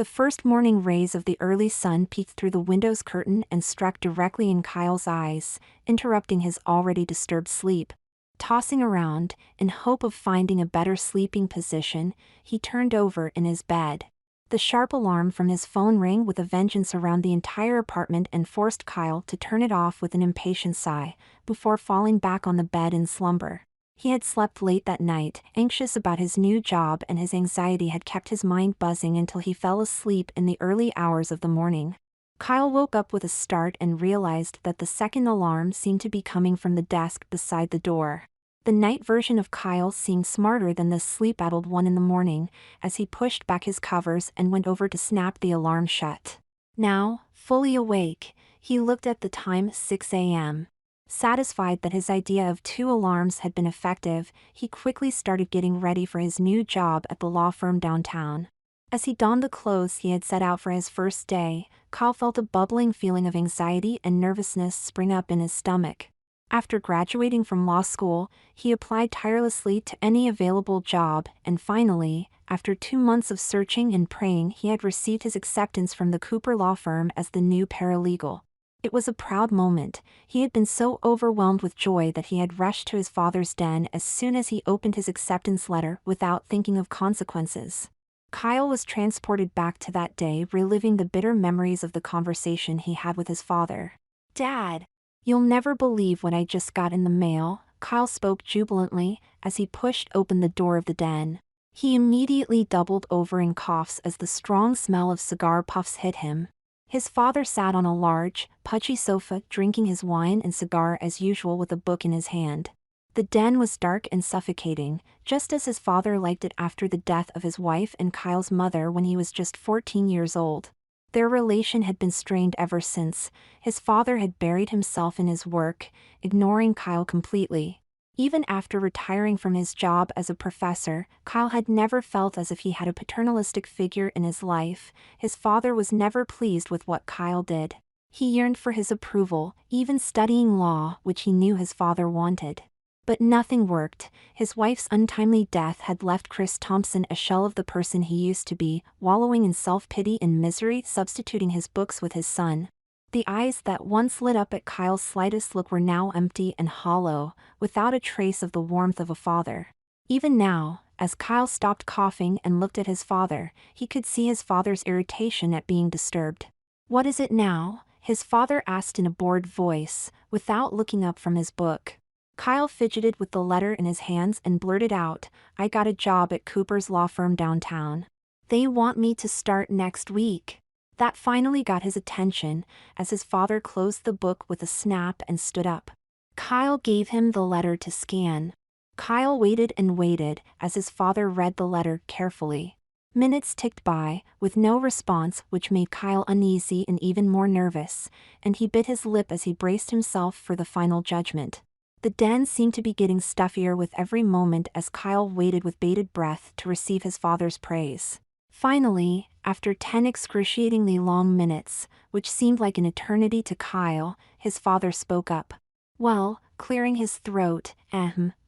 The first morning rays of the early sun peeked through the window's curtain and struck directly in Kyle's eyes, interrupting his already disturbed sleep. Tossing around, in hope of finding a better sleeping position, he turned over in his bed. The sharp alarm from his phone rang with a vengeance around the entire apartment and forced Kyle to turn it off with an impatient sigh, before falling back on the bed in slumber. He had slept late that night, anxious about his new job, and his anxiety had kept his mind buzzing until he fell asleep in the early hours of the morning. Kyle woke up with a start and realized that the second alarm seemed to be coming from the desk beside the door. The night version of Kyle seemed smarter than the sleep-addled one in the morning, as he pushed back his covers and went over to snap the alarm shut. Now, fully awake, he looked at the time, 6 a.m. Satisfied that his idea of 2 alarms had been effective, he quickly started getting ready for his new job at the law firm downtown. As he donned the clothes he had set out for his first day, Kyle felt a bubbling feeling of anxiety and nervousness spring up in his stomach. After graduating from law school, he applied tirelessly to any available job, and finally, after 2 months of searching and praying, he had received his acceptance from the Cooper law firm as the new paralegal. It was a proud moment. He had been so overwhelmed with joy that he had rushed to his father's den as soon as he opened his acceptance letter without thinking of consequences. Kyle was transported back to that day, reliving the bitter memories of the conversation he had with his father. "Dad, you'll never believe what I just got in the mail," Kyle spoke jubilantly as he pushed open the door of the den. He immediately doubled over in coughs as the strong smell of cigar puffs hit him. His father sat on a large, pudgy sofa drinking his wine and cigar as usual with a book in his hand. The den was dark and suffocating, just as his father liked it after the death of his wife and Kyle's mother when he was just 14 years old. Their relation had been strained ever since. His father had buried himself in his work, ignoring Kyle completely. Even after retiring from his job as a professor, Kyle had never felt as if he had a paternalistic figure in his life. His father was never pleased with what Kyle did. He yearned for his approval, even studying law, which he knew his father wanted. But nothing worked. His wife's untimely death had left Chris Thompson a shell of the person he used to be, wallowing in self-pity and misery, substituting his books with his son. The eyes that once lit up at Kyle's slightest look were now empty and hollow, without a trace of the warmth of a father. Even now, as Kyle stopped coughing and looked at his father, he could see his father's irritation at being disturbed. "What is it now?" his father asked in a bored voice, without looking up from his book. Kyle fidgeted with the letter in his hands and blurted out, "I got a job at Cooper's law firm downtown. They want me to start next week." That finally got his attention, as his father closed the book with a snap and stood up. Kyle gave him the letter to scan. Kyle waited and waited as his father read the letter carefully. Minutes ticked by, with no response, which made Kyle uneasy and even more nervous, and he bit his lip as he braced himself for the final judgment. The den seemed to be getting stuffier with every moment as Kyle waited with bated breath to receive his father's praise. Finally, after 10 excruciatingly long minutes, which seemed like an eternity to Kyle, his father spoke up. "Well," clearing his throat,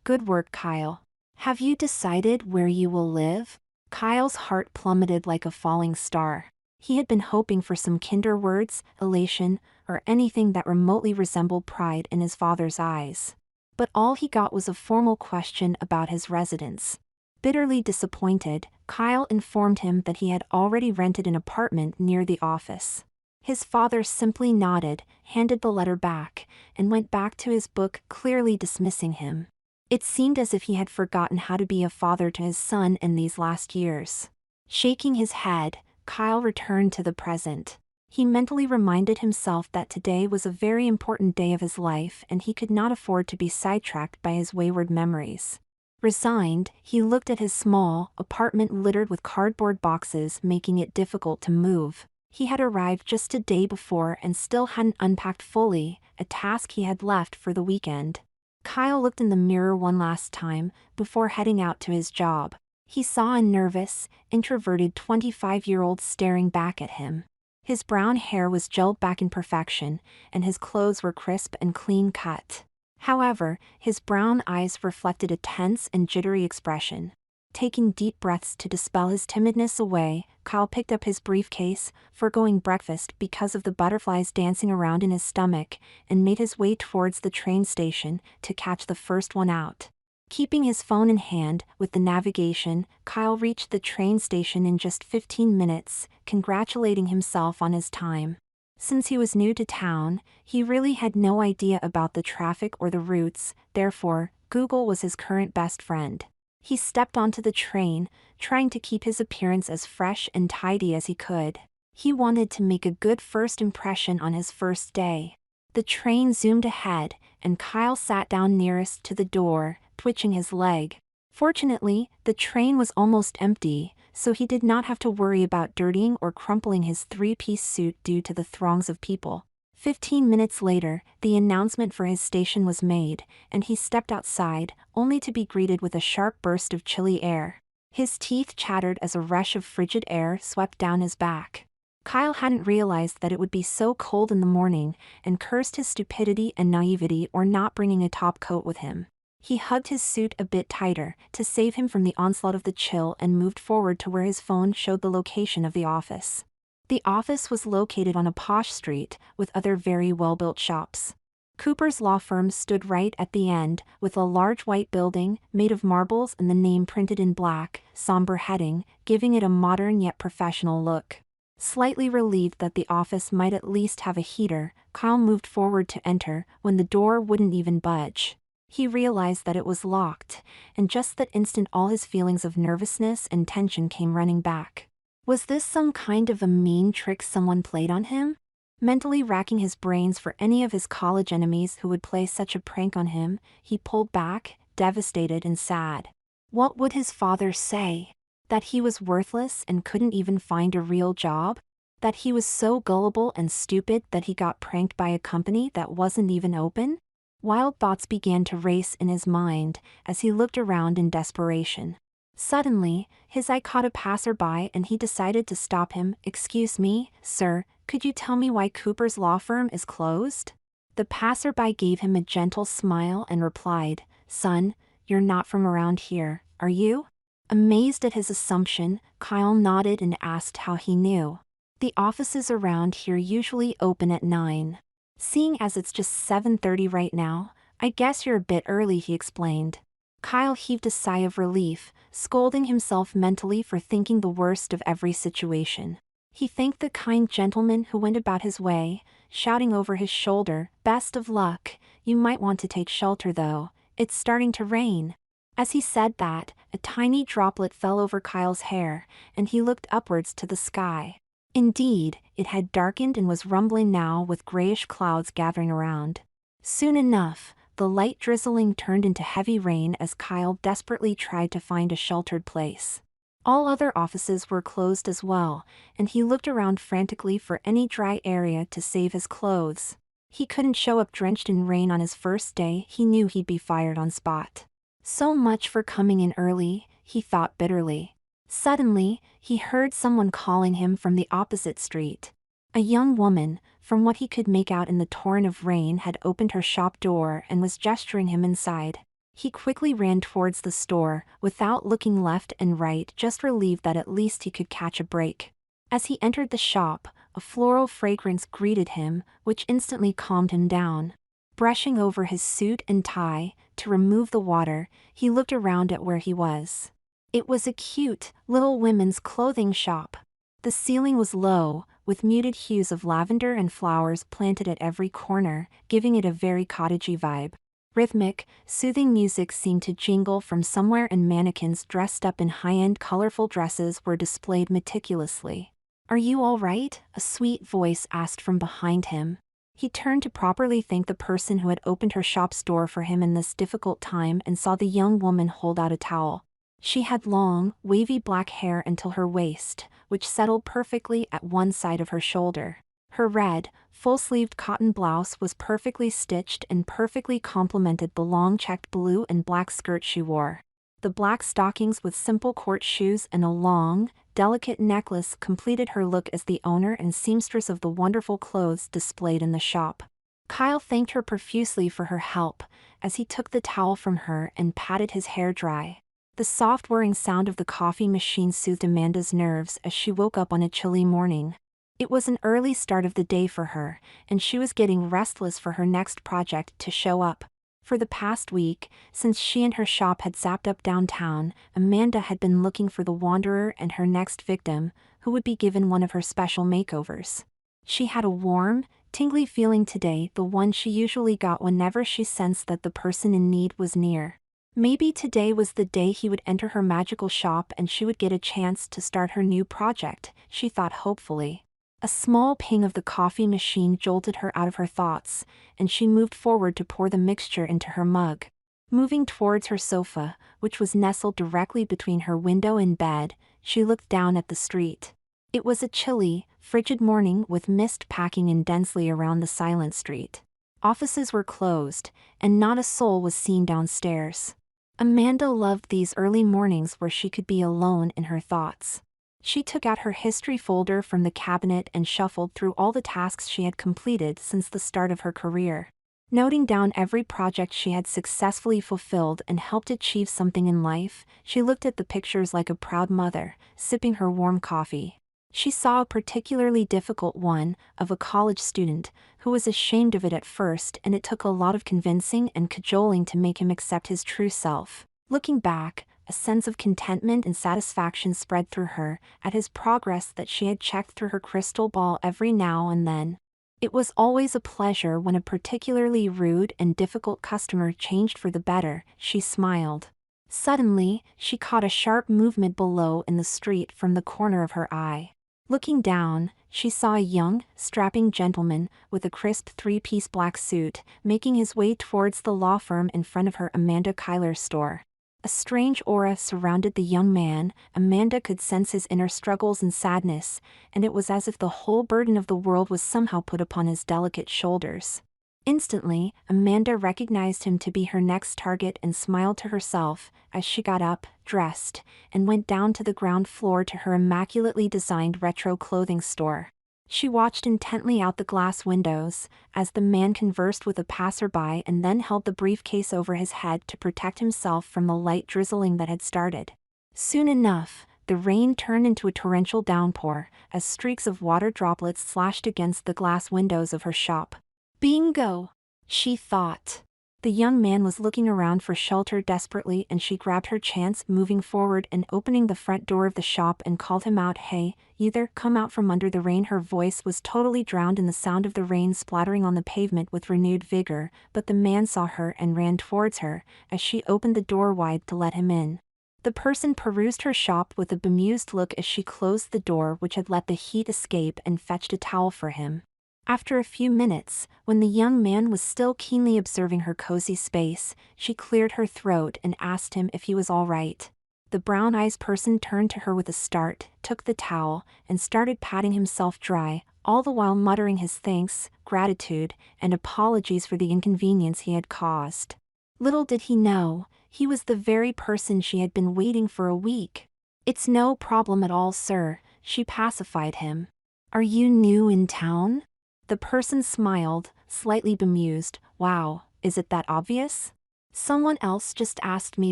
"good work, Kyle. Have you decided where you will live?" Kyle's heart plummeted like a falling star. He had been hoping for some kinder words, elation, or anything that remotely resembled pride in his father's eyes. But all he got was a formal question about his residence. Bitterly disappointed, Kyle informed him that he had already rented an apartment near the office. His father simply nodded, handed the letter back, and went back to his book, clearly dismissing him. It seemed as if he had forgotten how to be a father to his son in these last years. Shaking his head, Kyle returned to the present. He mentally reminded himself that today was a very important day of his life and he could not afford to be sidetracked by his wayward memories. Resigned, he looked at his small apartment littered with cardboard boxes, making it difficult to move. He had arrived just a day before and still hadn't unpacked fully, a task he had left for the weekend. Kyle looked in the mirror one last time before heading out to his job. He saw a nervous, introverted 25-year-old staring back at him. His brown hair was gelled back in perfection, and his clothes were crisp and clean-cut. However, his brown eyes reflected a tense and jittery expression. Taking deep breaths to dispel his timidness away, Kyle picked up his briefcase, foregoing breakfast because of the butterflies dancing around in his stomach, and made his way towards the train station to catch the first one out. Keeping his phone in hand with the navigation, Kyle reached the train station in just 15 minutes, congratulating himself on his time. Since he was new to town, he really had no idea about the traffic or the routes, therefore, Google was his current best friend. He stepped onto the train, trying to keep his appearance as fresh and tidy as he could. He wanted to make a good first impression on his first day. The train zoomed ahead, and Kyle sat down nearest to the door, twitching his leg. Fortunately, the train was almost empty, so he did not have to worry about dirtying or crumpling his three-piece suit due to the throngs of people. 15 minutes later, the announcement for his station was made, and he stepped outside, only to be greeted with a sharp burst of chilly air. His teeth chattered as a rush of frigid air swept down his back. Kyle hadn't realized that it would be so cold in the morning, and cursed his stupidity and naivety or not bringing a top coat with him. He hugged his suit a bit tighter to save him from the onslaught of the chill and moved forward to where his phone showed the location of the office. The office was located on a posh street, with other very well-built shops. Cooper's law firm stood right at the end, with a large white building, made of marbles and the name printed in black, somber heading, giving it a modern yet professional look. Slightly relieved that the office might at least have a heater, Kyle moved forward to enter, when the door wouldn't even budge. He realized that it was locked, and just that instant all his feelings of nervousness and tension came running back. Was this some kind of a mean trick someone played on him? Mentally racking his brains for any of his college enemies who would play such a prank on him, he pulled back, devastated and sad. What would his father say? That he was worthless and couldn't even find a real job? That he was so gullible and stupid that he got pranked by a company that wasn't even open? Wild thoughts began to race in his mind as he looked around in desperation. Suddenly, his eye caught a passerby and he decided to stop him. "Excuse me, sir, could you tell me why Cooper's law firm is closed?" The passerby gave him a gentle smile and replied, "Son, you're not from around here, are you?" Amazed at his assumption, Kyle nodded and asked how he knew. "The offices around here usually open at 9. Seeing as it's just 7:30 right now, I guess you're a bit early," he explained. Kyle heaved a sigh of relief, scolding himself mentally for thinking the worst of every situation. He thanked the kind gentleman who went about his way, shouting over his shoulder, "Best of luck, you might want to take shelter though, it's starting to rain." As he said that, a tiny droplet fell over Kyle's hair, and he looked upwards to the sky. Indeed, it had darkened and was rumbling now with grayish clouds gathering around. Soon enough, the light drizzling turned into heavy rain as Kyle desperately tried to find a sheltered place. All other offices were closed as well, and he looked around frantically for any dry area to save his clothes. He couldn't show up drenched in rain on his first day. He knew he'd be fired on spot. So much for coming in early, he thought bitterly. Suddenly, he heard someone calling him from the opposite street. A young woman, from what he could make out in the torrent of rain, had opened her shop door and was gesturing him inside. He quickly ran towards the store, without looking left and right, just relieved that at least he could catch a break. As he entered the shop, a floral fragrance greeted him, which instantly calmed him down. Brushing over his suit and tie, to remove the water, he looked around at where he was. It was a cute, little women's clothing shop. The ceiling was low, with muted hues of lavender and flowers planted at every corner, giving it a very cottagey vibe. Rhythmic, soothing music seemed to jingle from somewhere, and mannequins dressed up in high-end colorful dresses were displayed meticulously. "Are you all right?" a sweet voice asked from behind him. He turned to properly thank the person who had opened her shop's door for him in this difficult time and saw the young woman hold out a towel. She had long, wavy black hair until her waist, which settled perfectly at one side of her shoulder. Her red, full-sleeved cotton blouse was perfectly stitched and perfectly complemented the long checked blue and black skirt she wore. The black stockings with simple court shoes and a long, delicate necklace completed her look as the owner and seamstress of the wonderful clothes displayed in the shop. Kyle thanked her profusely for her help, as he took the towel from her and patted his hair dry. The soft whirring sound of the coffee machine soothed Amanda's nerves as she woke up on a chilly morning. It was an early start of the day for her, and she was getting restless for her next project to show up. For the past week, since she and her shop had zapped up downtown, Amanda had been looking for the wanderer and her next victim, who would be given one of her special makeovers. She had a warm, tingly feeling today, the one she usually got whenever she sensed that the person in need was near. Maybe today was the day he would enter her magical shop and she would get a chance to start her new project, she thought hopefully. A small ping of the coffee machine jolted her out of her thoughts, and she moved forward to pour the mixture into her mug. Moving towards her sofa, which was nestled directly between her window and bed, she looked down at the street. It was a chilly, frigid morning with mist packing in densely around the silent street. Offices were closed, and not a soul was seen downstairs. Amanda loved these early mornings where she could be alone in her thoughts. She took out her history folder from the cabinet and shuffled through all the tasks she had completed since the start of her career. Noting down every project she had successfully fulfilled and helped achieve something in life, she looked at the pictures like a proud mother, sipping her warm coffee. She saw a particularly difficult one, of a college student, who was ashamed of it at first, and it took a lot of convincing and cajoling to make him accept his true self. Looking back, a sense of contentment and satisfaction spread through her at his progress that she had checked through her crystal ball every now and then. It was always a pleasure when a particularly rude and difficult customer changed for the better, she smiled. Suddenly, she caught a sharp movement below in the street from the corner of her eye. Looking down, she saw a young, strapping gentleman with a crisp three-piece black suit making his way towards the law firm in front of her Amanda Kyler's store. A strange aura surrounded the young man. Amanda could sense his inner struggles and sadness, and it was as if the whole burden of the world was somehow put upon his delicate shoulders. Instantly, Amanda recognized him to be her next target and smiled to herself as she got up, dressed, and went down to the ground floor to her immaculately designed retro clothing store. She watched intently out the glass windows as the man conversed with a passerby and then held the briefcase over his head to protect himself from the light drizzling that had started. Soon enough, the rain turned into a torrential downpour as streaks of water droplets slashed against the glass windows of her shop. Bingo! She thought. The young man was looking around for shelter desperately, and she grabbed her chance, moving forward and opening the front door of the shop and called him out. Hey, you there, come out from under the rain. Her voice was totally drowned in the sound of the rain splattering on the pavement with renewed vigor, but the man saw her and ran towards her as she opened the door wide to let him in. The person perused her shop with a bemused look as she closed the door, which had let the heat escape, and fetched a towel for him. After a few minutes, when the young man was still keenly observing her cozy space, she cleared her throat and asked him if he was all right. The brown-eyed person turned to her with a start, took the towel, and started patting himself dry, all the while muttering his thanks, gratitude, and apologies for the inconvenience he had caused. Little did he know, he was the very person she had been waiting for a week. It's no problem at all, sir, she pacified him. Are you new in town? The person smiled, slightly bemused. Wow, is it that obvious? Someone else just asked me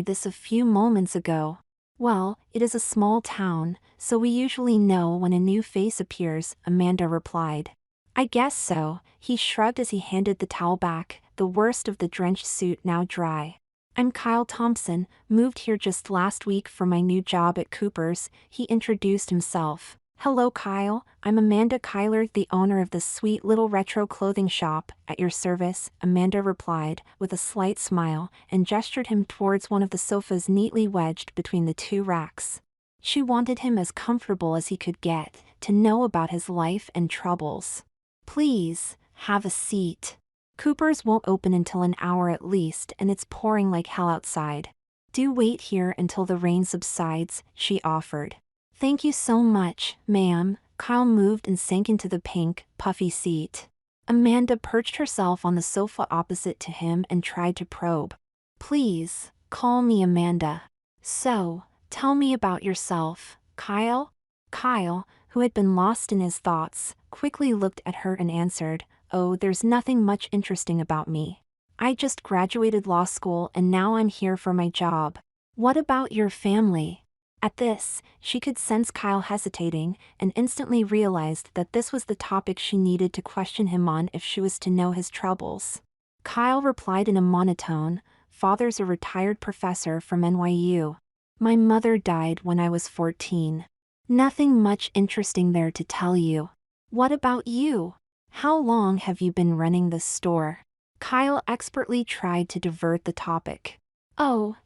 this a few moments ago. Well, it is a small town, so we usually know when a new face appears, Amanda replied. I guess so, he shrugged as he handed the towel back, the worst of the drenched suit now dry. I'm Kyle Thompson, moved here just last week for my new job at Cooper's, he introduced himself. Hello Kyle, I'm Amanda Kyler, the owner of this sweet little retro clothing shop, at your service, Amanda replied, with a slight smile, and gestured him towards one of the sofas neatly wedged between the two racks. She wanted him as comfortable as he could get, to know about his life and troubles. Please, have a seat. Cooper's won't open until an hour at least, and it's pouring like hell outside. Do wait here until the rain subsides, she offered. Thank you so much, ma'am. Kyle moved and sank into the pink, puffy seat. Amanda perched herself on the sofa opposite to him and tried to probe. Please, call me Amanda. So, tell me about yourself, Kyle? Kyle, who had been lost in his thoughts, quickly looked at her and answered, Oh, there's nothing much interesting about me. I just graduated law school and now I'm here for my job. What about your family? At this, she could sense Kyle hesitating and instantly realized that this was the topic she needed to question him on if she was to know his troubles. Kyle replied in a monotone, "Father's a retired professor from NYU. My mother died when I was 14. Nothing much interesting there to tell you. What about you? How long have you been running this store?" Kyle expertly tried to divert the topic. "Oh,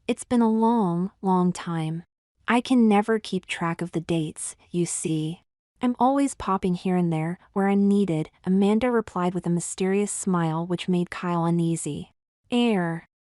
it's been a long, long time. I can never keep track of the dates, you see. I'm always popping here and there where I'm needed," Amanda replied with a mysterious smile which made Kyle uneasy.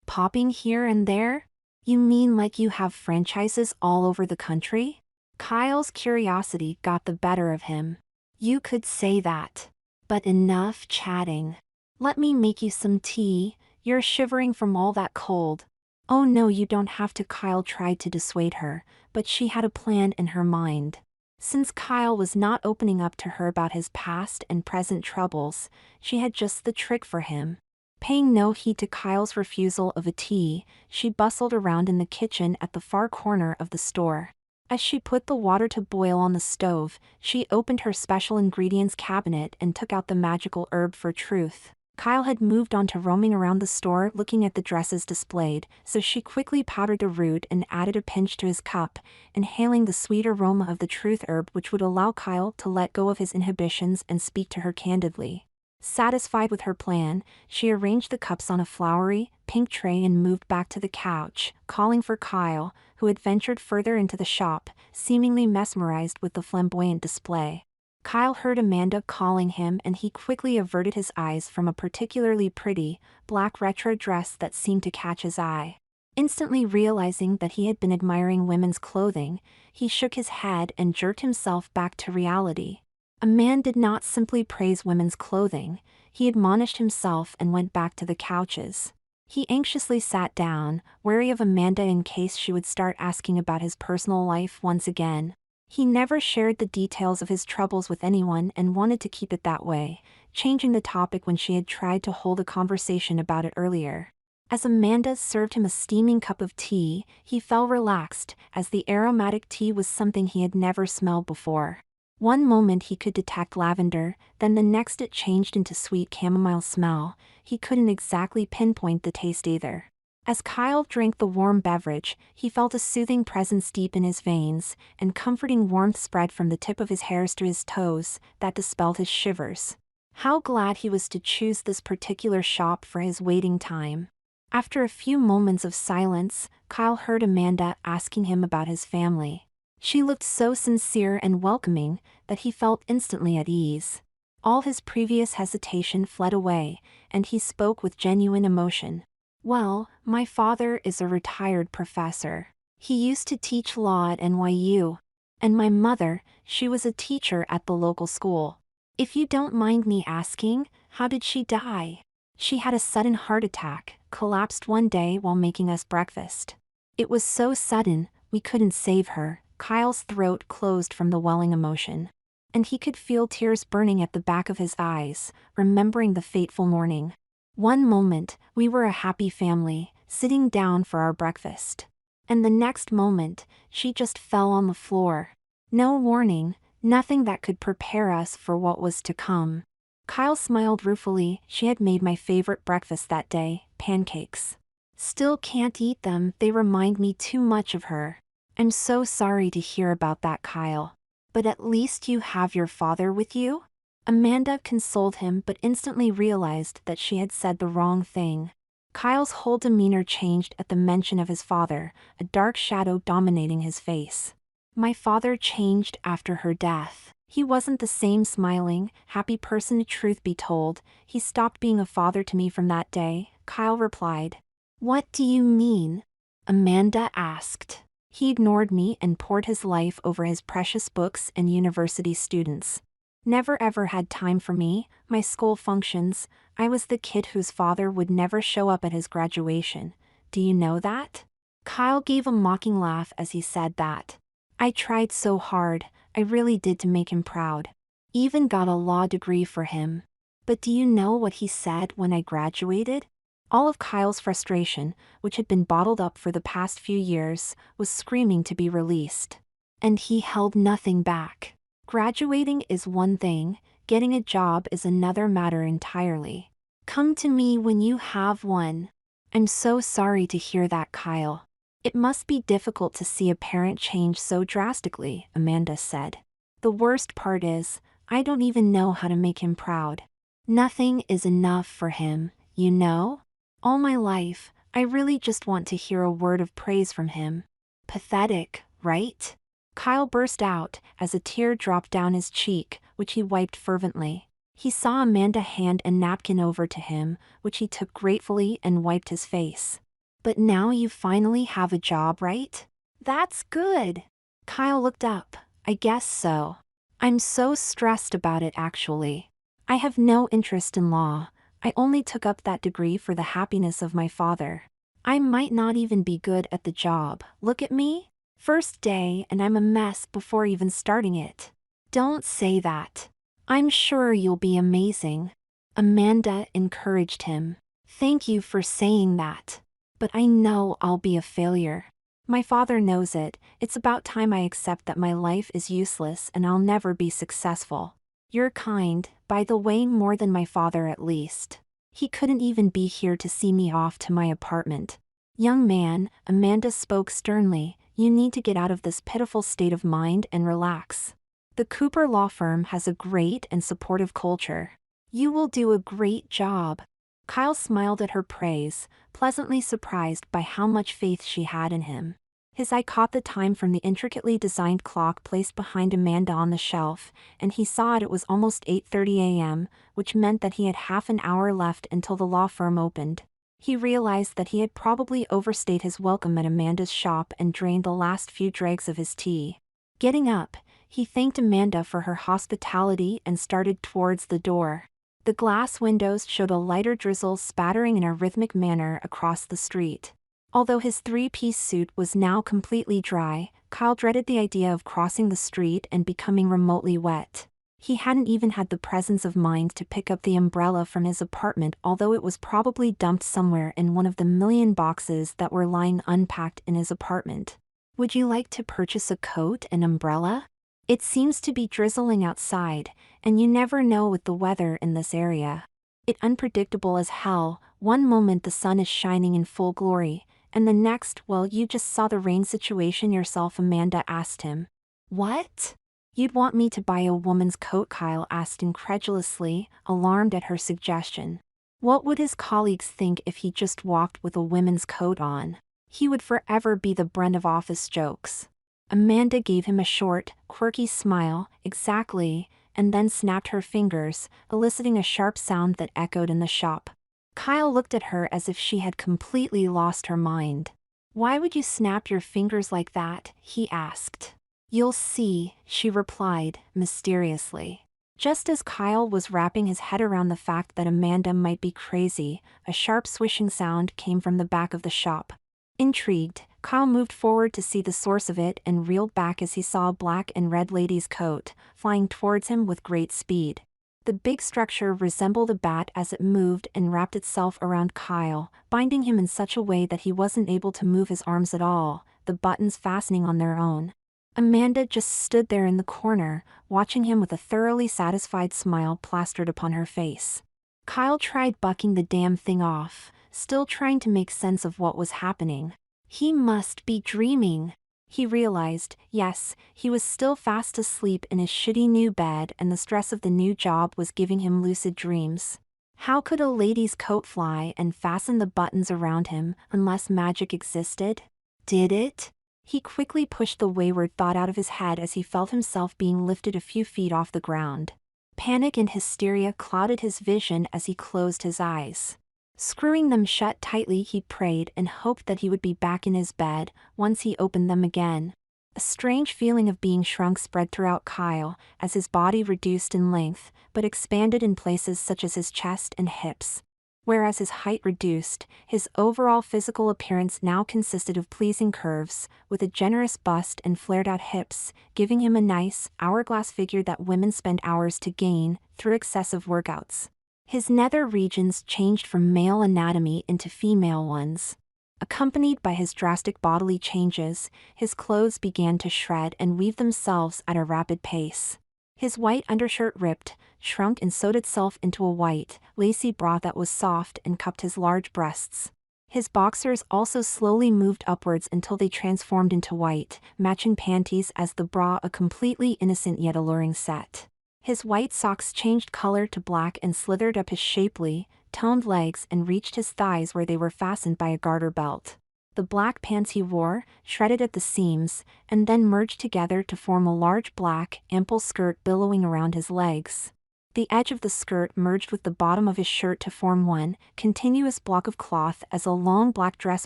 Popping here and there? You mean like you have franchises all over the country?" Kyle's curiosity got the better of him. "You could say that. But enough chatting. Let me make you some tea, you're shivering from all that cold." "Oh no, you don't have to." Kyle tried to dissuade her, but she had a plan in her mind. Since Kyle was not opening up to her about his past and present troubles, she had just the trick for him. Paying no heed to Kyle's refusal of a tea, she bustled around in the kitchen at the far corner of the store. As she put the water to boil on the stove, she opened her special ingredients cabinet and took out the magical herb for truth. Kyle had moved on to roaming around the store looking at the dresses displayed, so she quickly powdered the root and added a pinch to his cup, inhaling the sweet aroma of the truth herb which would allow Kyle to let go of his inhibitions and speak to her candidly. Satisfied with her plan, she arranged the cups on a flowery, pink tray and moved back to the couch, calling for Kyle, who had ventured further into the shop, seemingly mesmerized with the flamboyant display. Kyle heard Amanda calling him and he quickly averted his eyes from a particularly pretty, black retro dress that seemed to catch his eye. Instantly realizing that he had been admiring women's clothing, he shook his head and jerked himself back to reality. A man did not simply praise women's clothing, he admonished himself and went back to the couches. He anxiously sat down, wary of Amanda in case she would start asking about his personal life once again. He never shared the details of his troubles with anyone and wanted to keep it that way, changing the topic when she had tried to hold a conversation about it earlier. As Amanda served him a steaming cup of tea, he felt relaxed, as the aromatic tea was something he had never smelled before. One moment he could detect lavender, then the next it changed into sweet chamomile smell. He couldn't exactly pinpoint the taste either. As Kyle drank the warm beverage, he felt a soothing presence deep in his veins, and comforting warmth spread from the tip of his hairs to his toes, that dispelled his shivers. How glad he was to choose this particular shop for his waiting time. After a few moments of silence, Kyle heard Amanda asking him about his family. She looked so sincere and welcoming that he felt instantly at ease. All his previous hesitation fled away, and he spoke with genuine emotion. "Well, my father is a retired professor. He used to teach law at NYU. And my mother, she was a teacher at the local school. If you don't mind me asking, how did she die?" "She had a sudden heart attack, collapsed one day while making us breakfast. It was so sudden, we couldn't save her." Kyle's throat closed from the welling emotion. And he could feel tears burning at the back of his eyes, remembering the fateful morning. One moment, we were a happy family, sitting down for our breakfast. And the next moment, she just fell on the floor. No warning, nothing that could prepare us for what was to come. Kyle smiled ruefully. "She had made my favorite breakfast that day, pancakes. Still can't eat them, they remind me too much of her." "I'm so sorry to hear about that, Kyle. But at least you have your father with you?" Amanda consoled him but instantly realized that she had said the wrong thing. Kyle's whole demeanor changed at the mention of his father, a dark shadow dominating his face. "My father changed after her death. He wasn't the same smiling, happy person. Truth be told, he stopped being a father to me from that day," Kyle replied. "What do you mean?" Amanda asked. "He ignored me and poured his life over his precious books and university students. Never ever had time for me, my school functions. I was the kid whose father would never show up at his graduation. Do you know that?" Kyle gave a mocking laugh as he said that. "I tried so hard, I really did, to make him proud. Even got a law degree for him. But do you know what he said when I graduated?" All of Kyle's frustration, which had been bottled up for the past few years, was screaming to be released. And he held nothing back. Graduating is one thing, getting a job is another matter entirely. Come to me when you have one. I'm so sorry to hear that, Kyle. It must be difficult to see a parent change so drastically, Amanda said. The worst part is, I don't even know how to make him proud. Nothing is enough for him, you know? All my life, I really just want to hear a word of praise from him. Pathetic, right? Kyle burst out as a tear dropped down his cheek, which he wiped fervently. He saw Amanda hand a napkin over to him, which he took gratefully and wiped his face. But now you finally have a job, right? That's good. Kyle looked up. I guess so. I'm so stressed about it actually. I have no interest in law. I only took up that degree for the happiness of my father. I might not even be good at the job. Look at me. First day and I'm a mess before even starting it. Don't say that. I'm sure you'll be amazing. Amanda encouraged him. Thank you for saying that. But I know I'll be a failure. My father knows it. It's about time I accept that my life is useless and I'll never be successful. You're kind, by the way, more than my father at least. He couldn't even be here to see me off to my apartment. Young man, Amanda spoke sternly, you need to get out of this pitiful state of mind and relax. The Cooper law firm has a great and supportive culture. You will do a great job. Kyle smiled at her praise, pleasantly surprised by how much faith she had in him. His eye caught the time from the intricately designed clock placed behind Amanda on the shelf, and he saw it was almost 8:30 a.m., which meant that he had half an hour left until the law firm opened. He realized that he had probably overstayed his welcome at Amanda's shop and drained the last few dregs of his tea. Getting up, he thanked Amanda for her hospitality and started towards the door. The glass windows showed a lighter drizzle spattering in a rhythmic manner across the street. Although his three-piece suit was now completely dry, Kyle dreaded the idea of crossing the street and becoming remotely wet. He hadn't even had the presence of mind to pick up the umbrella from his apartment, although it was probably dumped somewhere in one of the million boxes that were lying unpacked in his apartment. Would you like to purchase a coat and umbrella? It seems to be drizzling outside, and you never know with the weather in this area. It's unpredictable as hell. One moment the sun is shining in full glory, and the next, well, you just saw the rain situation yourself, Amanda asked him. What? You'd want me to buy a woman's coat? Kyle asked incredulously, alarmed at her suggestion. What would his colleagues think if he just walked with a women's coat on? He would forever be the brunt of office jokes. Amanda gave him a short, quirky smile, exactly, and then snapped her fingers, eliciting a sharp sound that echoed in the shop. Kyle looked at her as if she had completely lost her mind. Why would you snap your fingers like that? He asked. You'll see, she replied, mysteriously. Just as Kyle was wrapping his head around the fact that Amanda might be crazy, a sharp swishing sound came from the back of the shop. Intrigued, Kyle moved forward to see the source of it and reeled back as he saw a black and red lady's coat, flying towards him with great speed. The big structure resembled a bat as it moved and wrapped itself around Kyle, binding him in such a way that he wasn't able to move his arms at all, the buttons fastening on their own. Amanda just stood there in the corner, watching him with a thoroughly satisfied smile plastered upon her face. Kyle tried bucking the damn thing off, still trying to make sense of what was happening. He must be dreaming. He realized, yes, he was still fast asleep in his shitty new bed and the stress of the new job was giving him lucid dreams. How could a lady's coat fly and fasten the buttons around him unless magic existed? Did it? He quickly pushed the wayward thought out of his head as he felt himself being lifted a few feet off the ground. Panic and hysteria clouded his vision as he closed his eyes. Screwing them shut tightly, he prayed and hoped that he would be back in his bed once he opened them again. A strange feeling of being shrunk spread throughout Kyle as his body reduced in length but expanded in places such as his chest and hips. Whereas his height reduced, his overall physical appearance now consisted of pleasing curves, with a generous bust and flared-out hips, giving him a nice, hourglass figure that women spend hours to gain through excessive workouts. His nether regions changed from male anatomy into female ones. Accompanied by his drastic bodily changes, his clothes began to shred and weave themselves at a rapid pace. His white undershirt ripped, shrunk and sewed itself into a white, lacy bra that was soft and cupped his large breasts. His boxers also slowly moved upwards until they transformed into white, matching panties as the bra a completely innocent yet alluring set. His white socks changed color to black and slithered up his shapely, toned legs and reached his thighs where they were fastened by a garter belt. The black pants he wore, shredded at the seams, and then merged together to form a large black, ample skirt billowing around his legs. The edge of the skirt merged with the bottom of his shirt to form one continuous block of cloth as a long black dress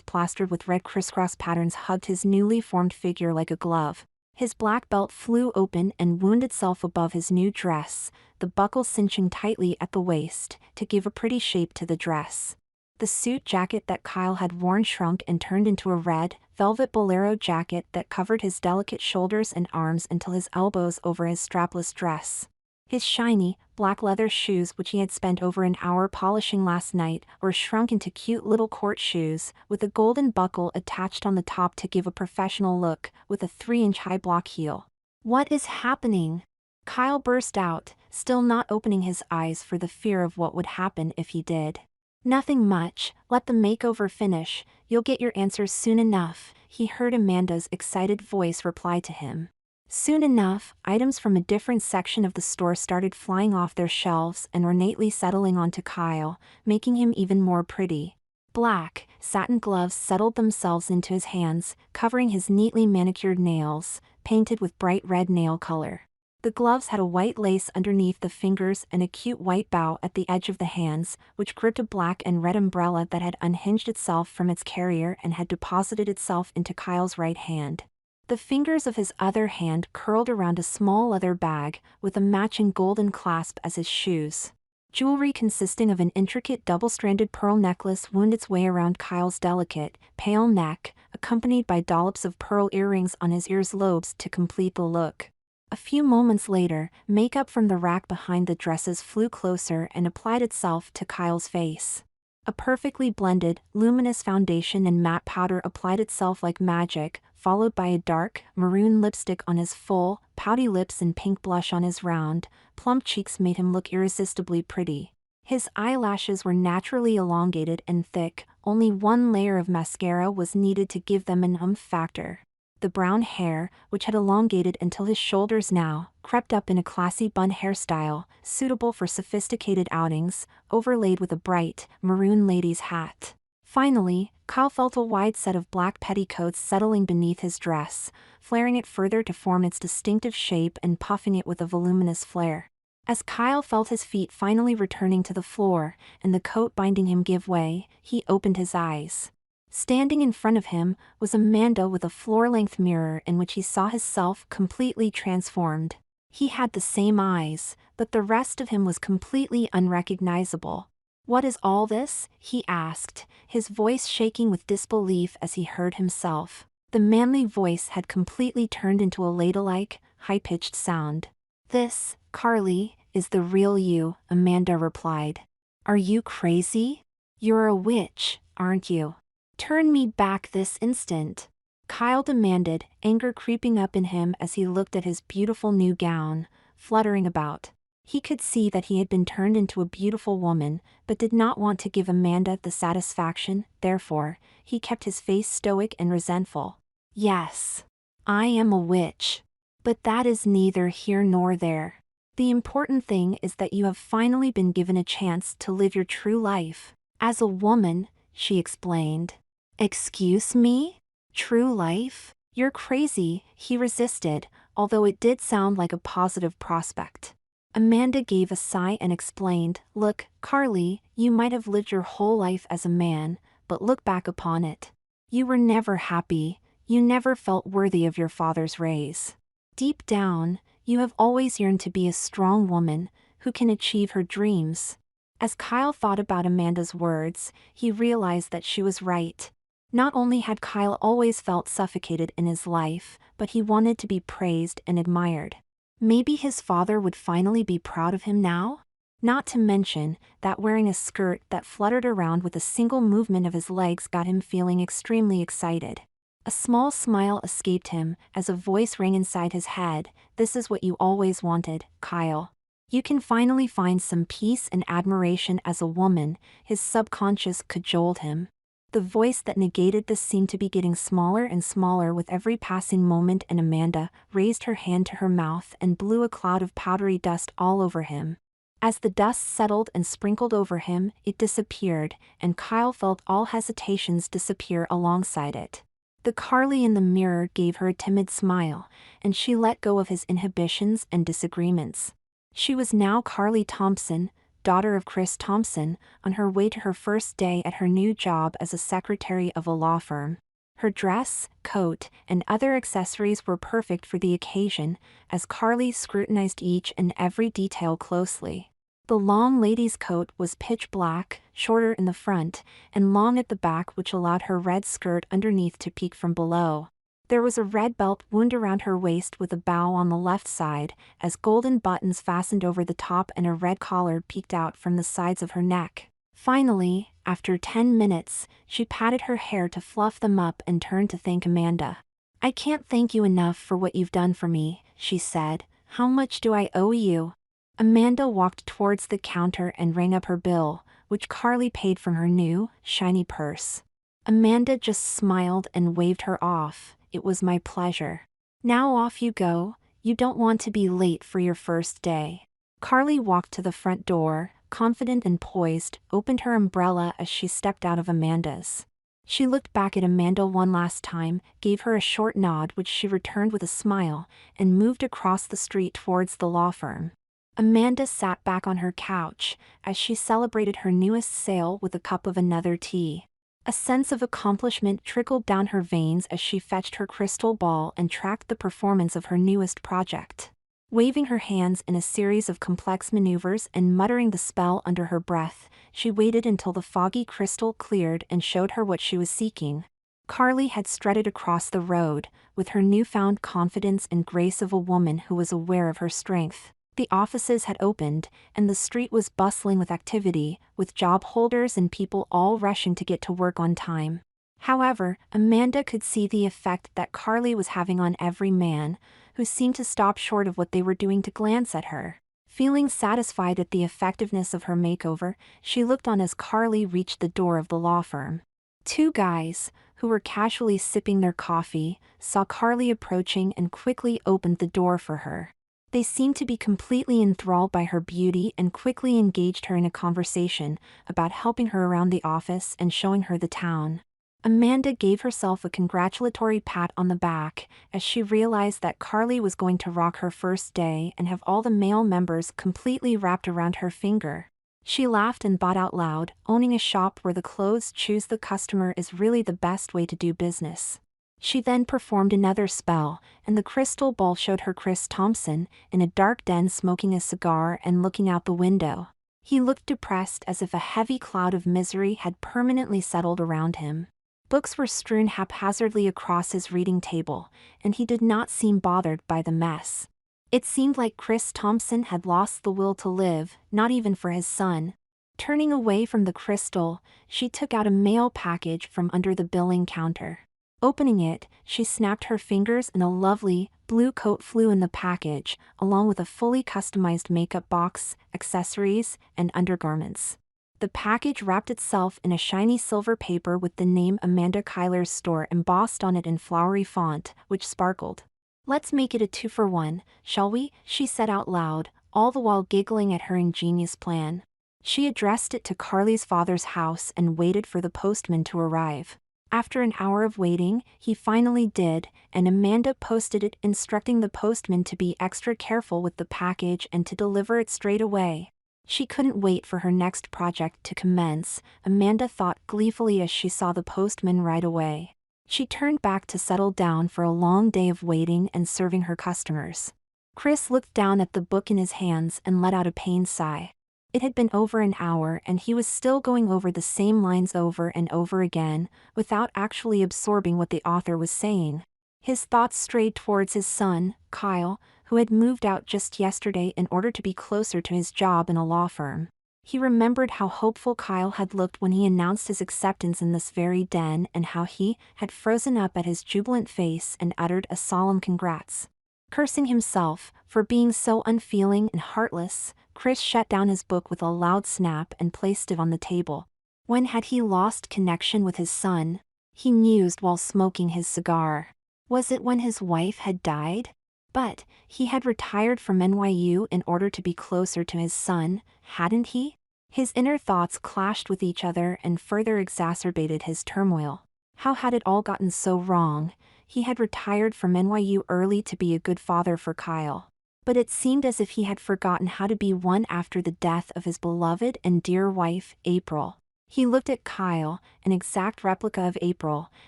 plastered with red crisscross patterns hugged his newly formed figure like a glove. His black belt flew open and wound itself above his new dress, the buckle cinching tightly at the waist to give a pretty shape to the dress. The suit jacket that Kyle had worn shrunk and turned into a red, velvet bolero jacket that covered his delicate shoulders and arms until his elbows over his strapless dress. His shiny, black leather shoes, which he had spent over an hour polishing last night, were shrunk into cute little court shoes, with a golden buckle attached on the top to give a professional look, with a 3-inch high block heel. "What is happening?" Kyle burst out, still not opening his eyes for the fear of what would happen if he did. "Nothing much, let the makeover finish, you'll get your answers soon enough," he heard Amanda's excited voice reply to him. Soon enough, items from a different section of the store started flying off their shelves and ornately settling onto Kyle, making him even more pretty. Black, satin gloves settled themselves into his hands, covering his neatly manicured nails, painted with bright red nail color. The gloves had a white lace underneath the fingers and a cute white bow at the edge of the hands, which gripped a black and red umbrella that had unhinged itself from its carrier and had deposited itself into Kyle's right hand. The fingers of his other hand curled around a small leather bag, with a matching golden clasp as his shoes. Jewelry consisting of an intricate double-stranded pearl necklace wound its way around Kyle's delicate, pale neck, accompanied by dollops of pearl earrings on his ears' lobes to complete the look. A few moments later, makeup from the rack behind the dresses flew closer and applied itself to Kyle's face. A perfectly blended, luminous foundation and matte powder applied itself like magic, followed by a dark, maroon lipstick on his full, pouty lips and pink blush on his round, plump cheeks made him look irresistibly pretty. His eyelashes were naturally elongated and thick, only one layer of mascara was needed to give them an oomph factor. The brown hair, which had elongated until his shoulders now, crept up in a classy bun hairstyle, suitable for sophisticated outings, overlaid with a bright, maroon lady's hat. Finally, Kyle felt a wide set of black petticoats settling beneath his dress, flaring it further to form its distinctive shape and puffing it with a voluminous flare. As Kyle felt his feet finally returning to the floor, and the coat binding him give way, he opened his eyes. Standing in front of him was Amanda with a floor-length mirror in which he saw himself completely transformed. He had the same eyes, but the rest of him was completely unrecognizable. "What is all this?" he asked, his voice shaking with disbelief as he heard himself. The manly voice had completely turned into a ladylike, high-pitched sound. "This, Carly, is the real you," Amanda replied. "Are you crazy? You're a witch, aren't you? Turn me back this instant," Kyle demanded, anger creeping up in him as he looked at his beautiful new gown, fluttering about. He could see that he had been turned into a beautiful woman, but did not want to give Amanda the satisfaction, therefore, he kept his face stoic and resentful. "Yes, I am a witch. But that is neither here nor there. The important thing is that you have finally been given a chance to live your true life. As a woman," she explained. "Excuse me? True life? You're crazy," he resisted, although it did sound like a positive prospect. Amanda gave a sigh and explained, "Look, Carly, you might have lived your whole life as a man, but look back upon it. You were never happy, you never felt worthy of your father's raise. Deep down, you have always yearned to be a strong woman, who can achieve her dreams." As Kyle thought about Amanda's words, he realized that she was right. Not only had Kyle always felt suffocated in his life, but he wanted to be praised and admired. Maybe his father would finally be proud of him now? Not to mention that wearing a skirt that fluttered around with a single movement of his legs got him feeling extremely excited. A small smile escaped him as a voice rang inside his head. "This is what you always wanted, Kyle. You can finally find some peace and admiration as a woman," his subconscious cajoled him. The voice that negated this seemed to be getting smaller and smaller with every passing moment, and Amanda raised her hand to her mouth and blew a cloud of powdery dust all over him. As the dust settled and sprinkled over him, it disappeared, and Kyle felt all hesitations disappear alongside it. The Carly in the mirror gave her a timid smile, and she let go of his inhibitions and disagreements. She was now Carly Thompson, daughter of Chris Thompson, on her way to her first day at her new job as a secretary of a law firm. Her dress, coat, and other accessories were perfect for the occasion, as Carly scrutinized each and every detail closely. The long lady's coat was pitch black, shorter in the front, and long at the back, which allowed her red skirt underneath to peek from below. There was a red belt wound around her waist with a bow on the left side, as golden buttons fastened over the top and a red collar peeked out from the sides of her neck. Finally, after 10 minutes, she patted her hair to fluff them up and turned to thank Amanda. "I can't thank you enough for what you've done for me," she said. "How much do I owe you?" Amanda walked towards the counter and rang up her bill, which Carly paid from her new, shiny purse. Amanda just smiled and waved her off. "It was my pleasure. Now off you go, you don't want to be late for your first day." Carly walked to the front door, confident and poised, opened her umbrella as she stepped out of Amanda's. She looked back at Amanda one last time, gave her a short nod which she returned with a smile, and moved across the street towards the law firm. Amanda sat back on her couch as she celebrated her newest sale with a cup of another tea. A sense of accomplishment trickled down her veins as she fetched her crystal ball and tracked the performance of her newest project. Waving her hands in a series of complex maneuvers and muttering the spell under her breath, she waited until the foggy crystal cleared and showed her what she was seeking. Carly had strutted across the road, with her newfound confidence and grace of a woman who was aware of her strength. The offices had opened, and the street was bustling with activity, with job holders and people all rushing to get to work on time. However, Amanda could see the effect that Carly was having on every man, who seemed to stop short of what they were doing to glance at her. Feeling satisfied at the effectiveness of her makeover, she looked on as Carly reached the door of the law firm. Two guys, who were casually sipping their coffee, saw Carly approaching and quickly opened the door for her. They seemed to be completely enthralled by her beauty and quickly engaged her in a conversation about helping her around the office and showing her the town. Amanda gave herself a congratulatory pat on the back as she realized that Carly was going to rock her first day and have all the male members completely wrapped around her finger. She laughed and thought out loud, owning a shop where the clothes choose the customer is really the best way to do business. She then performed another spell, and the crystal ball showed her Chris Thompson in a dark den smoking a cigar and looking out the window. He looked depressed, as if a heavy cloud of misery had permanently settled around him. Books were strewn haphazardly across his reading table, and he did not seem bothered by the mess. It seemed like Chris Thompson had lost the will to live, not even for his son. Turning away from the crystal, she took out a mail package from under the billing counter. Opening it, she snapped her fingers and a lovely, blue coat flew in the package, along with a fully customized makeup box, accessories, and undergarments. The package wrapped itself in a shiny silver paper with the name Amanda Kyler's store embossed on it in flowery font, which sparkled. "Let's make it a 2-for-1, shall we?" she said out loud, all the while giggling at her ingenious plan. She addressed it to Carly's father's house and waited for the postman to arrive. After an hour of waiting, he finally did, and Amanda posted it instructing the postman to be extra careful with the package and to deliver it straight away. She couldn't wait for her next project to commence, Amanda thought gleefully as she saw the postman right away. She turned back to settle down for a long day of waiting and serving her customers. Chris looked down at the book in his hands and let out a pained sigh. It had been over an hour and he was still going over the same lines over and over again, without actually absorbing what the author was saying. His thoughts strayed towards his son, Kyle, who had moved out just yesterday in order to be closer to his job in a law firm. He remembered how hopeful Kyle had looked when he announced his acceptance in this very den and how he had frozen up at his jubilant face and uttered a solemn congrats. Cursing himself for being so unfeeling and heartless, Chris shut down his book with a loud snap and placed it on the table. When had he lost connection with his son? He mused while smoking his cigar. Was it when his wife had died? But he had retired from NYU in order to be closer to his son, hadn't he? His inner thoughts clashed with each other and further exacerbated his turmoil. How had it all gotten so wrong? He had retired from NYU early to be a good father for Kyle. But it seemed as if he had forgotten how to be one after the death of his beloved and dear wife, April. He looked at Kyle, an exact replica of April,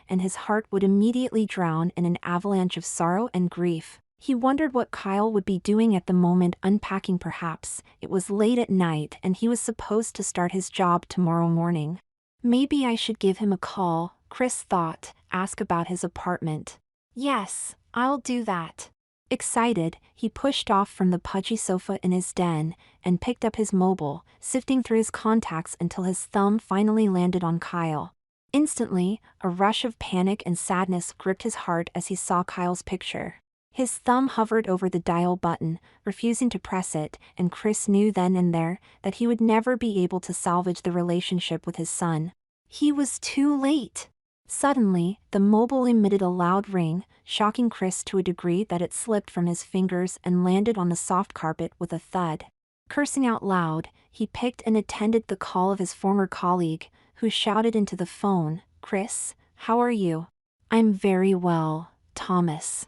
and his heart would immediately drown in an avalanche of sorrow and grief. He wondered what Kyle would be doing at the moment, unpacking perhaps. It was late at night and he was supposed to start his job tomorrow morning. Maybe I should give him a call, Chris thought, ask about his apartment. Yes, I'll do that. Excited, he pushed off from the pudgy sofa in his den and picked up his mobile, sifting through his contacts until his thumb finally landed on Kyle. Instantly, a rush of panic and sadness gripped his heart as he saw Kyle's picture. His thumb hovered over the dial button, refusing to press it, and Chris knew then and there that he would never be able to salvage the relationship with his son. He was too late. Suddenly, the mobile emitted a loud ring, shocking Chris to a degree that it slipped from his fingers and landed on the soft carpet with a thud. Cursing out loud, he picked and attended the call of his former colleague, who shouted into the phone, "Chris, how are you?" "I'm very well, Thomas.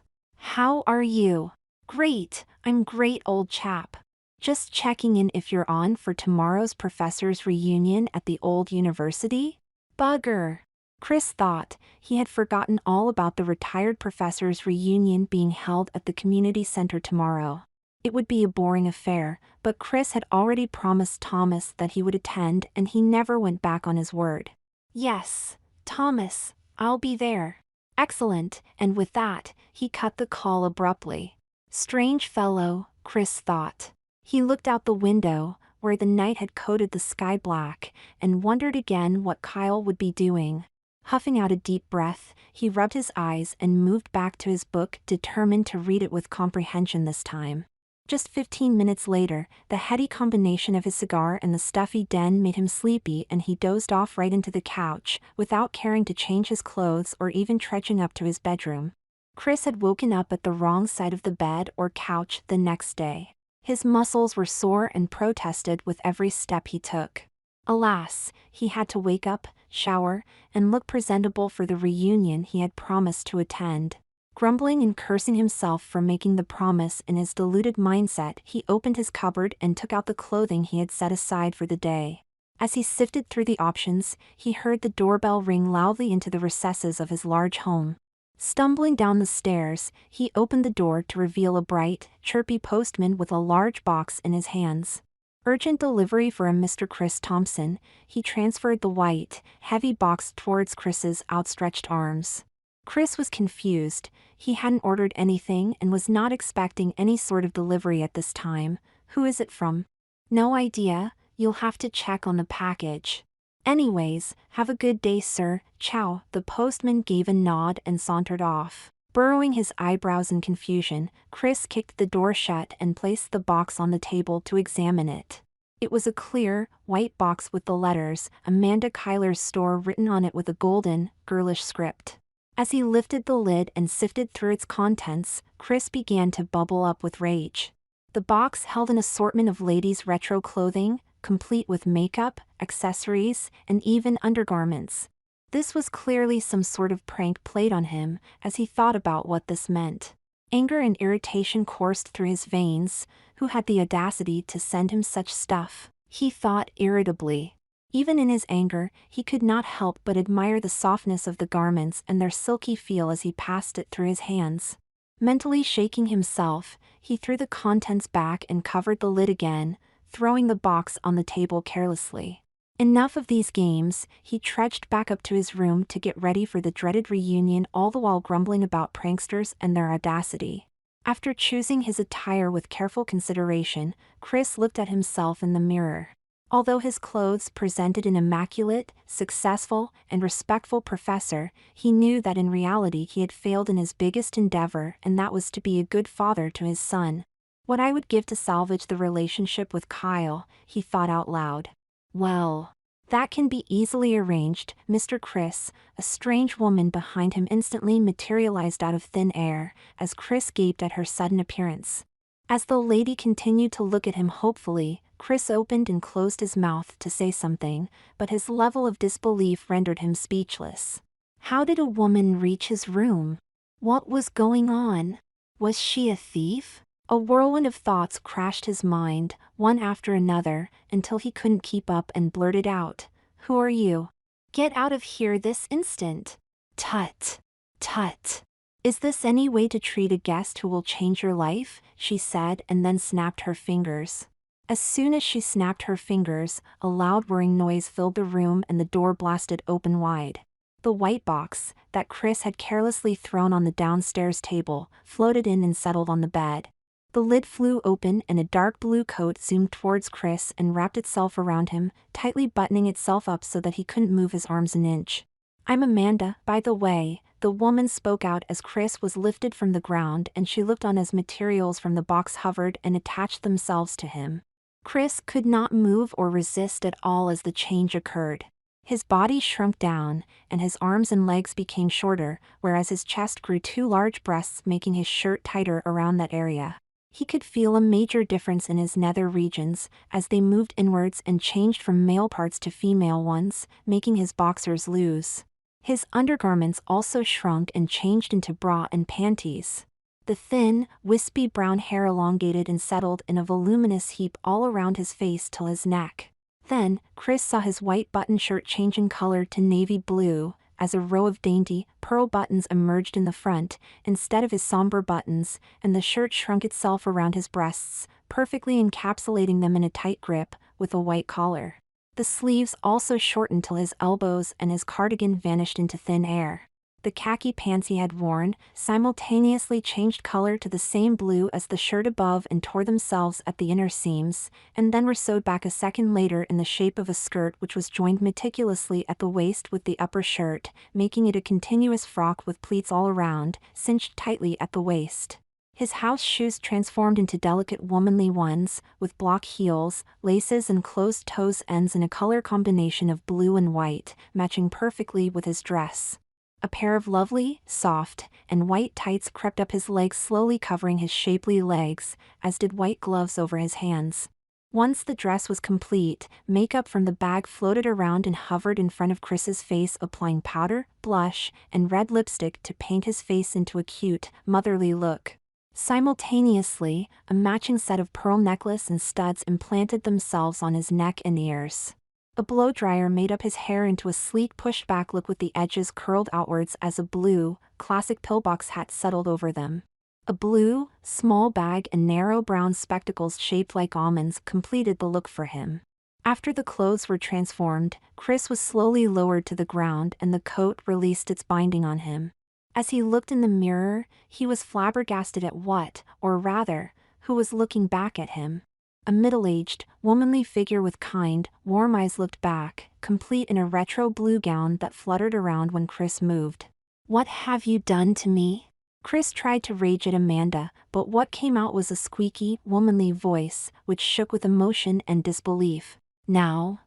How are you?" "Great, I'm great, old chap. Just checking in if you're on for tomorrow's professors' reunion at the old university." Bugger. Chris thought he had forgotten all about the retired professors' reunion being held at the community center tomorrow. It would be a boring affair, but Chris had already promised Thomas that he would attend and he never went back on his word. "Yes, Thomas, I'll be there." "Excellent," and with that, he cut the call abruptly. Strange fellow, Chris thought. He looked out the window, where the night had coated the sky black, and wondered again what Kyle would be doing. Huffing out a deep breath, he rubbed his eyes and moved back to his book, determined to read it with comprehension this time. Just 15 minutes later, the heady combination of his cigar and the stuffy den made him sleepy and he dozed off right into the couch, without caring to change his clothes or even trudging up to his bedroom. Chris had woken up at the wrong side of the bed or couch the next day. His muscles were sore and protested with every step he took. Alas, he had to wake up, shower, and look presentable for the reunion he had promised to attend. Grumbling and cursing himself for making the promise in his deluded mindset, he opened his cupboard and took out the clothing he had set aside for the day. As he sifted through the options, he heard the doorbell ring loudly into the recesses of his large home. Stumbling down the stairs, he opened the door to reveal a bright, chirpy postman with a large box in his hands. Urgent delivery for a Mr. Chris Thompson. He transferred the white, heavy box towards Chris's outstretched arms. Chris was confused. He hadn't ordered anything and was not expecting any sort of delivery at this time. "Who is it from?" "No idea, you'll have to check on the package." "Anyways, have a good day, sir, ciao." The postman gave a nod and sauntered off. Burrowing his eyebrows in confusion, Chris kicked the door shut and placed the box on the table to examine it. It was a clear, white box with the letters, Amanda Kyler's Store, written on it with a golden, girlish script. As he lifted the lid and sifted through its contents, Chris began to bubble up with rage. The box held an assortment of ladies' retro clothing, complete with makeup, accessories, and even undergarments. This was clearly some sort of prank played on him, as he thought about what this meant. Anger and irritation coursed through his veins. Who had the audacity to send him such stuff? He thought irritably. Even in his anger, he could not help but admire the softness of the garments and their silky feel as he passed it through his hands. Mentally shaking himself, he threw the contents back and covered the lid again, throwing the box on the table carelessly. Enough of these games. He trudged back up to his room to get ready for the dreaded reunion, all the while grumbling about pranksters and their audacity. After choosing his attire with careful consideration, Chris looked at himself in the mirror. Although his clothes presented an immaculate, successful, and respectful professor, he knew that in reality he had failed in his biggest endeavor, and that was to be a good father to his son. What I would give to salvage the relationship with Kyle, he thought out loud. Well, that can be easily arranged, Mr. Chris. A strange woman behind him instantly materialized out of thin air, as Chris gaped at her sudden appearance. As the lady continued to look at him hopefully, Chris opened and closed his mouth to say something, but his level of disbelief rendered him speechless. How did a woman reach his room? What was going on? Was she a thief? A whirlwind of thoughts crashed his mind, one after another, until he couldn't keep up and blurted out, "Who are you? Get out of here this instant." "Tut! Tut! Is this any way to treat a guest who will change your life?" she said, and then snapped her fingers. As soon as she snapped her fingers, a loud whirring noise filled the room and the door blasted open wide. The white box, that Chris had carelessly thrown on the downstairs table, floated in and settled on the bed. The lid flew open and a dark blue coat zoomed towards Chris and wrapped itself around him, tightly buttoning itself up so that he couldn't move his arms an inch. "I'm Amanda, by the way," the woman spoke out as Chris was lifted from the ground, and she looked on as materials from the box hovered and attached themselves to him. Chris could not move or resist at all as the change occurred. His body shrunk down, and his arms and legs became shorter, whereas his chest grew two large breasts, making his shirt tighter around that area. He could feel a major difference in his nether regions, as they moved inwards and changed from male parts to female ones, making his boxers loose. His undergarments also shrunk and changed into bra and panties. The thin, wispy brown hair elongated and settled in a voluminous heap all around his face till his neck. Then, Chris saw his white button shirt change in color to navy blue, as a row of dainty, pearl buttons emerged in the front, instead of his somber buttons, and the shirt shrunk itself around his breasts, perfectly encapsulating them in a tight grip, with a white collar. The sleeves also shortened till his elbows, and his cardigan vanished into thin air. The khaki pants he had worn simultaneously changed color to the same blue as the shirt above and tore themselves at the inner seams, and then were sewed back a second later in the shape of a skirt which was joined meticulously at the waist with the upper shirt, making it a continuous frock with pleats all around, cinched tightly at the waist. His house shoes transformed into delicate womanly ones, with block heels, laces and closed toes ends in a color combination of blue and white, matching perfectly with his dress. A pair of lovely, soft, and white tights crept up his legs, slowly covering his shapely legs, as did white gloves over his hands. Once the dress was complete, makeup from the bag floated around and hovered in front of Chris's face, applying powder, blush, and red lipstick to paint his face into a cute, motherly look. Simultaneously, a matching set of pearl necklace and studs implanted themselves on his neck and ears. A blow-dryer made up his hair into a sleek pushed-back look with the edges curled outwards as a blue, classic pillbox hat settled over them. A blue, small bag and narrow brown spectacles shaped like almonds completed the look for him. After the clothes were transformed, Chris was slowly lowered to the ground and the coat released its binding on him. As he looked in the mirror, he was flabbergasted at what, or rather, who was looking back at him. A middle-aged, womanly figure with kind, warm eyes looked back, complete in a retro blue gown that fluttered around when Chris moved. "What have you done to me?" Chris tried to rage at Amanda, but what came out was a squeaky, womanly voice, which shook with emotion and disbelief. Now.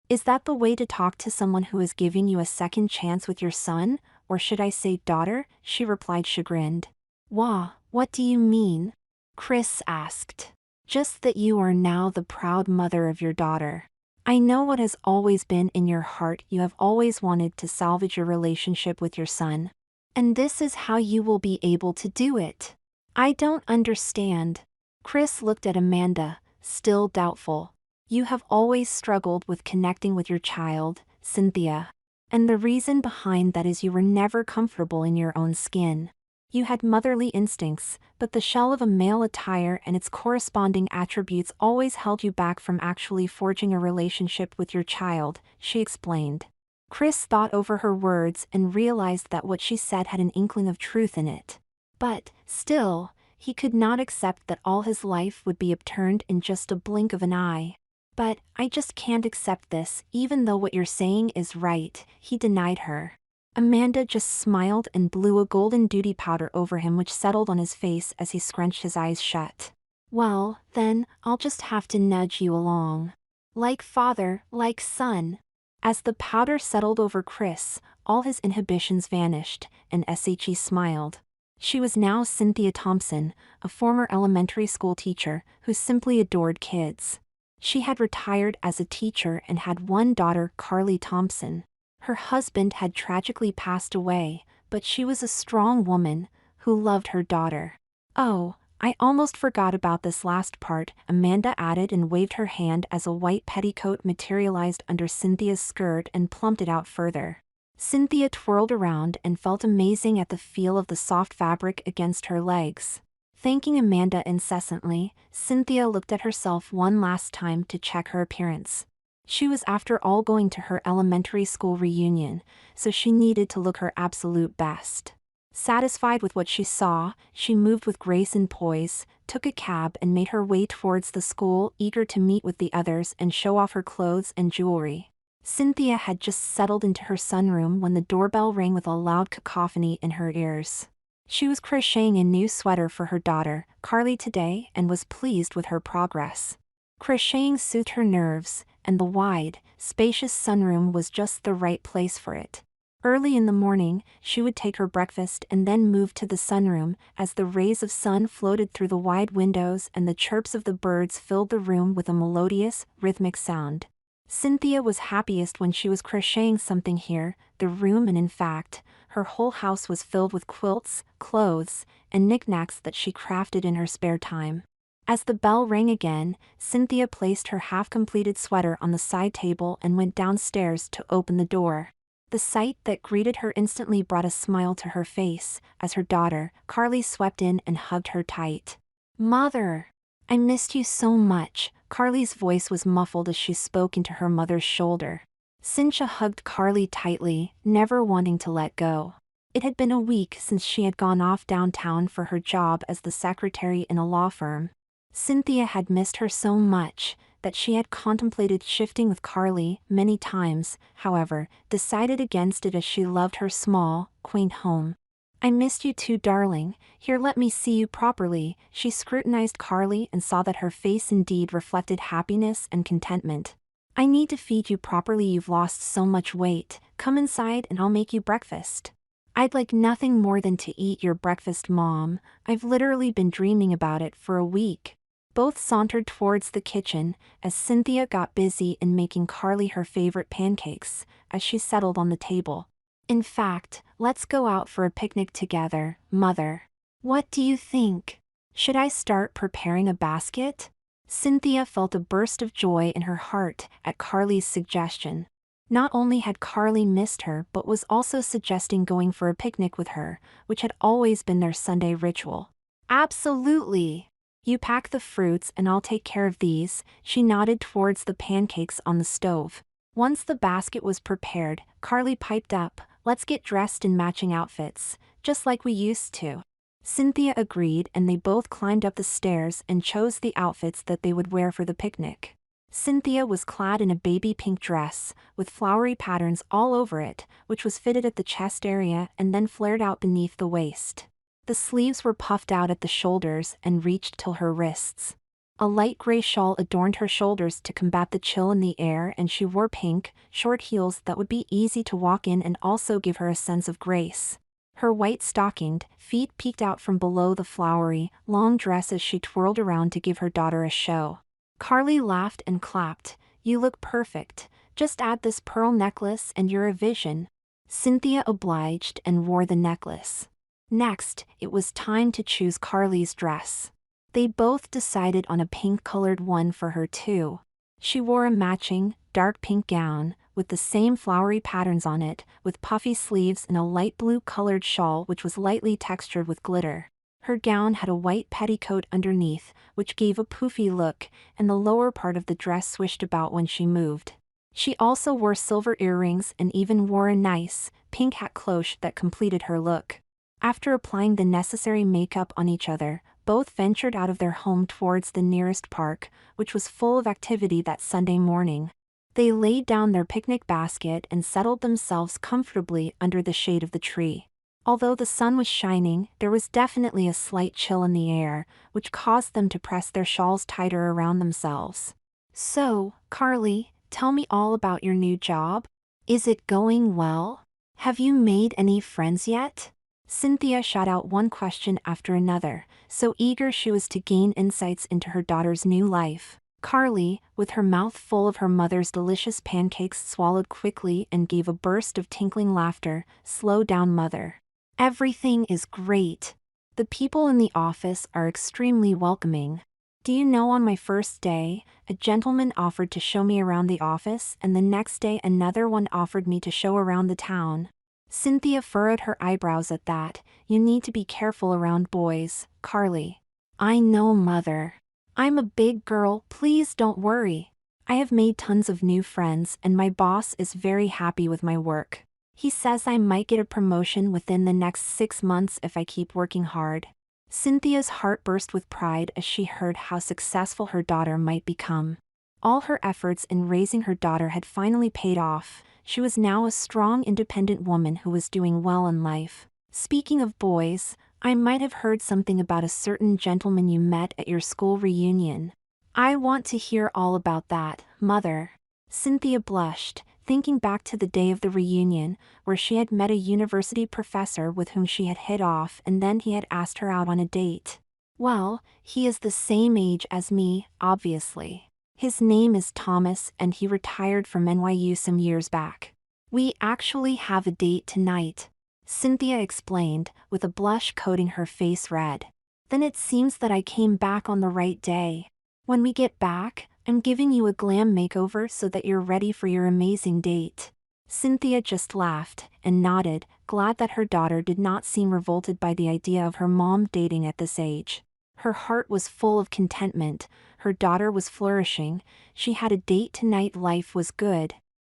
Is that the way to talk to someone who is giving you a second chance with your son, or should I say daughter?" she replied chagrined. "Wah, what do you mean?" Chris asked. "Just that you are now the proud mother of your daughter. I know what has always been in your heart. You have always wanted to salvage your relationship with your son. And this is how you will be able to do it." "I don't understand." Chris looked at Amanda, still doubtful. "You have always struggled with connecting with your child, Cynthia. And the reason behind that is you were never comfortable in your own skin. You had motherly instincts, but the shell of a male attire and its corresponding attributes always held you back from actually forging a relationship with your child," she explained. Chris thought over her words and realized that what she said had an inkling of truth in it. But, still, He could not accept that all his life would be upturned in just a blink of an eye. But I just can't accept this, even though what you're saying is right, he denied her. Amanda just smiled and blew a golden duty powder over him, which settled on his face as he scrunched his eyes shut. Well, then, I'll just have to nudge you along. Like father, like son. As the powder settled over Chris, all his inhibitions vanished, and SHE smiled. She was now Cynthia Thompson, a former elementary school teacher who simply adored kids. She had retired as a teacher and had one daughter, Carly Thompson. Her husband had tragically passed away, but she was a strong woman who loved her daughter. Oh, I almost forgot about this last part, Amanda added and waved her hand as a white petticoat materialized under Cynthia's skirt and plumped it out further. Cynthia twirled around and felt amazing at the feel of the soft fabric against her legs. Thanking Amanda incessantly, Cynthia looked at herself one last time to check her appearance. She was after all going to her elementary school reunion, so she needed to look her absolute best. Satisfied with what she saw, she moved with grace and poise, took a cab and made her way towards the school, eager to meet with the others and show off her clothes and jewelry. Cynthia had just settled into her sunroom when the doorbell rang with a loud cacophony in her ears. She was crocheting a new sweater for her daughter, Carly, today and was pleased with her progress. Crocheting soothed her nerves, and the wide, spacious sunroom was just the right place for it. Early in the morning, she would take her breakfast and then move to the sunroom as the rays of sun floated through the wide windows and the chirps of the birds filled the room with a melodious, rhythmic sound. Cynthia was happiest when she was crocheting something here. The room, and in fact, her whole house, was filled with quilts, clothes, and knickknacks that she crafted in her spare time. As the bell rang again, Cynthia placed her half-completed sweater on the side table and went downstairs to open the door. The sight that greeted her instantly brought a smile to her face as her daughter, Carly, swept in and hugged her tight. "Mother! I missed you so much." Carly's voice was muffled as she spoke into her mother's shoulder. Cynthia hugged Carly tightly, never wanting to let go. It had been a week since she had gone off downtown for her job as the secretary in a law firm. Cynthia had missed her so much that she had contemplated shifting with Carly many times, however, decided against it as she loved her small, quaint home. "I missed you too, darling. Here, let me see you properly." She scrutinized Carly and saw that her face indeed reflected happiness and contentment. "I need to feed you properly. You've lost so much weight. Come inside and I'll make you breakfast." "I'd like nothing more than to eat your breakfast, Mom. I've literally been dreaming about it for a week." Both sauntered towards the kitchen as Cynthia got busy in making Carly her favorite pancakes as she settled on the table. "In fact, let's go out for a picnic together, Mother. What do you think? Should I start preparing a basket?" Cynthia felt a burst of joy in her heart at Carly's suggestion. Not only had Carly missed her but was also suggesting going for a picnic with her, which had always been their Sunday ritual. "Absolutely. You pack the fruits and I'll take care of these." She nodded towards the pancakes on the stove. Once the basket was prepared, Carly piped up, "Let's get dressed in matching outfits, just like we used to." Cynthia agreed and they both climbed up the stairs and chose the outfits that they would wear for the picnic. Cynthia was clad in a baby pink dress, with flowery patterns all over it, which was fitted at the chest area and then flared out beneath the waist. The sleeves were puffed out at the shoulders and reached till her wrists. A light gray shawl adorned her shoulders to combat the chill in the air, and she wore pink, short heels that would be easy to walk in and also give her a sense of grace. Her white stockinged feet peeked out from below the flowery, long dress as she twirled around to give her daughter a show. Carly laughed and clapped. "You look perfect. Just add this pearl necklace and you're a vision." Cynthia obliged and wore the necklace. Next, it was time to choose Carly's dress. They both decided on a pink-colored one for her too. She wore a matching, dark pink gown, with the same flowery patterns on it, with puffy sleeves and a light blue-colored shawl which was lightly textured with glitter. Her gown had a white petticoat underneath, which gave a poofy look, and the lower part of the dress swished about when she moved. She also wore silver earrings and even wore a nice, pink hat cloche that completed her look. After applying the necessary makeup on each other, both ventured out of their home towards the nearest park, which was full of activity that Sunday morning. They laid down their picnic basket and settled themselves comfortably under the shade of the tree. Although the sun was shining, there was definitely a slight chill in the air, which caused them to press their shawls tighter around themselves. "So, Carly, tell me all about your new job. Is it going well? Have you made any friends yet?" Cynthia shot out one question after another, so eager she was to gain insights into her daughter's new life. Carly, with her mouth full of her mother's delicious pancakes, swallowed quickly and gave a burst of tinkling laughter. "Slow down, mother. Everything is great. The people in the office are extremely welcoming. Do you know, on my first day, a gentleman offered to show me around the office, and the next day another one offered me to show around the town." Cynthia furrowed her eyebrows at that. "You need to be careful around boys, Carly." "I know, mother. I'm a big girl, please don't worry. I have made tons of new friends and my boss is very happy with my work. He says I might get a promotion within the next 6 months if I keep working hard." Cynthia's heart burst with pride as she heard how successful her daughter might become. All her efforts in raising her daughter had finally paid off. She was now a strong, independent woman who was doing well in life. "Speaking of boys, I might have heard something about a certain gentleman you met at your school reunion. I want to hear all about that, mother." Cynthia blushed, thinking back to the day of the reunion, where she had met a university professor with whom she had hit off, and then he had asked her out on a date. "Well, he is the same age as me, obviously. His name is Thomas and he retired from NYU some years back. We actually have a date tonight," Cynthia explained, with a blush coating her face red. "Then it seems that I came back on the right day. When we get back, I'm giving you a glam makeover so that you're ready for your amazing date." Cynthia just laughed and nodded, glad that her daughter did not seem revolted by the idea of her mom dating at this age. Her heart was full of contentment. Her daughter was flourishing. She had a date tonight. Life was good.